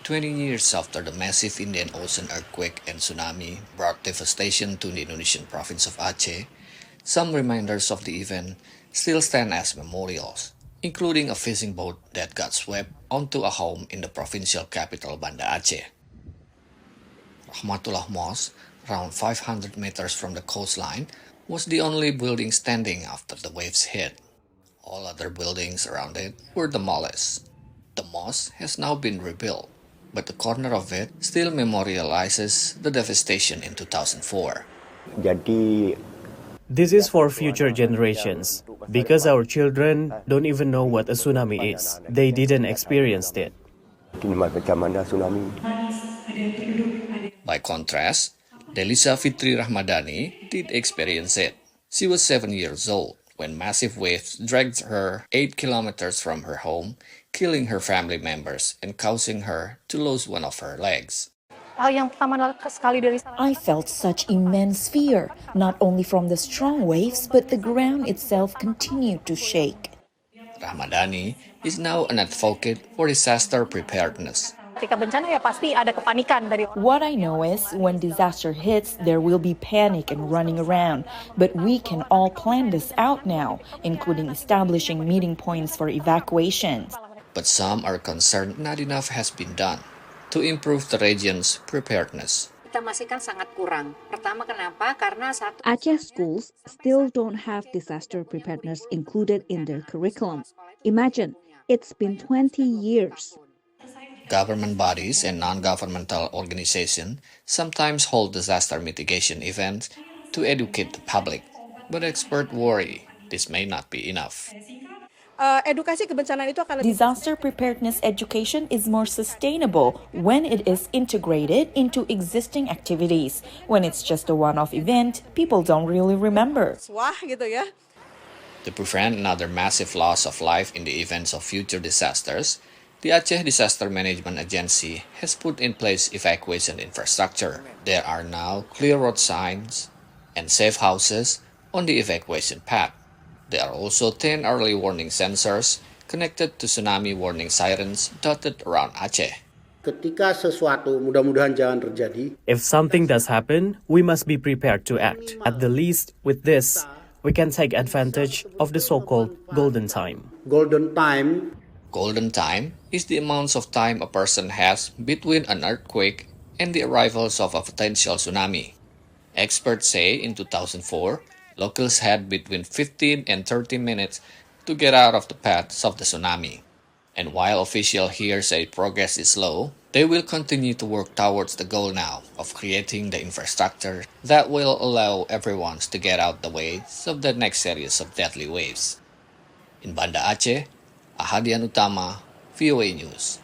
20 years after the massive Indian Ocean earthquake and tsunami brought devastation to the Indonesian province of Aceh, some reminders of the event still stand as memorials, including a fishing boat that got swept onto a home in the provincial capital Banda Aceh. Rahmatullah Mosque, around 500 meters from the coastline, was the only building standing after the waves hit. All other buildings around it were demolished. The mosque has now been rebuilt, but the corner of it still memorializes the devastation in 2004. Jadi This is for future generations, because our children don't even know what a tsunami is. They didn't experience it. macam mana tsunami. By contrast, Delisa Fitri Rahmadani did experience it. She was 7 years old when massive waves dragged her 8 kilometers from her home, killing her family members and causing her to lose one of her legs. I felt such immense fear, not only from the strong waves, but the ground itself continued to shake. Rahmadani is now an advocate for disaster preparedness. What I know is when disaster hits, there will be panic and running around. But we can all plan this out now, including establishing meeting points for evacuations. But some are concerned not enough has been done to improve the region's preparedness. Aceh schools still don't have disaster preparedness included in their curriculum. Imagine, it's been 20 years. Government bodies and non-governmental organizations sometimes hold disaster mitigation events to educate the public, but experts worry this may not be enough. Disaster preparedness education is more sustainable when it is integrated into existing activities. When it's just a one-off event, people don't really remember. To prevent another massive loss of life in the events of future disasters, the Aceh Disaster Management Agency has put in place evacuation infrastructure. There are now clear road signs and safe houses on the evacuation path. There are also 10 early warning sensors connected to tsunami warning sirens dotted around Aceh. Ketika sesuatu mudah-mudahan jangan terjadi. If something does happen, we must be prepared to act. At the least, with this, we can take advantage of the so-called golden time. Golden time. Golden time is the amount of time a person has between an earthquake and the arrivals of a potential tsunami. Experts say in 2004, locals had between 15 and 30 minutes to get out of the paths of the tsunami. And while officials here say progress is slow, they will continue to work towards the goal now of creating the infrastructure that will allow everyone to get out the way of the next series of deadly waves. In Banda Aceh, Ahadian Utama, VOA News.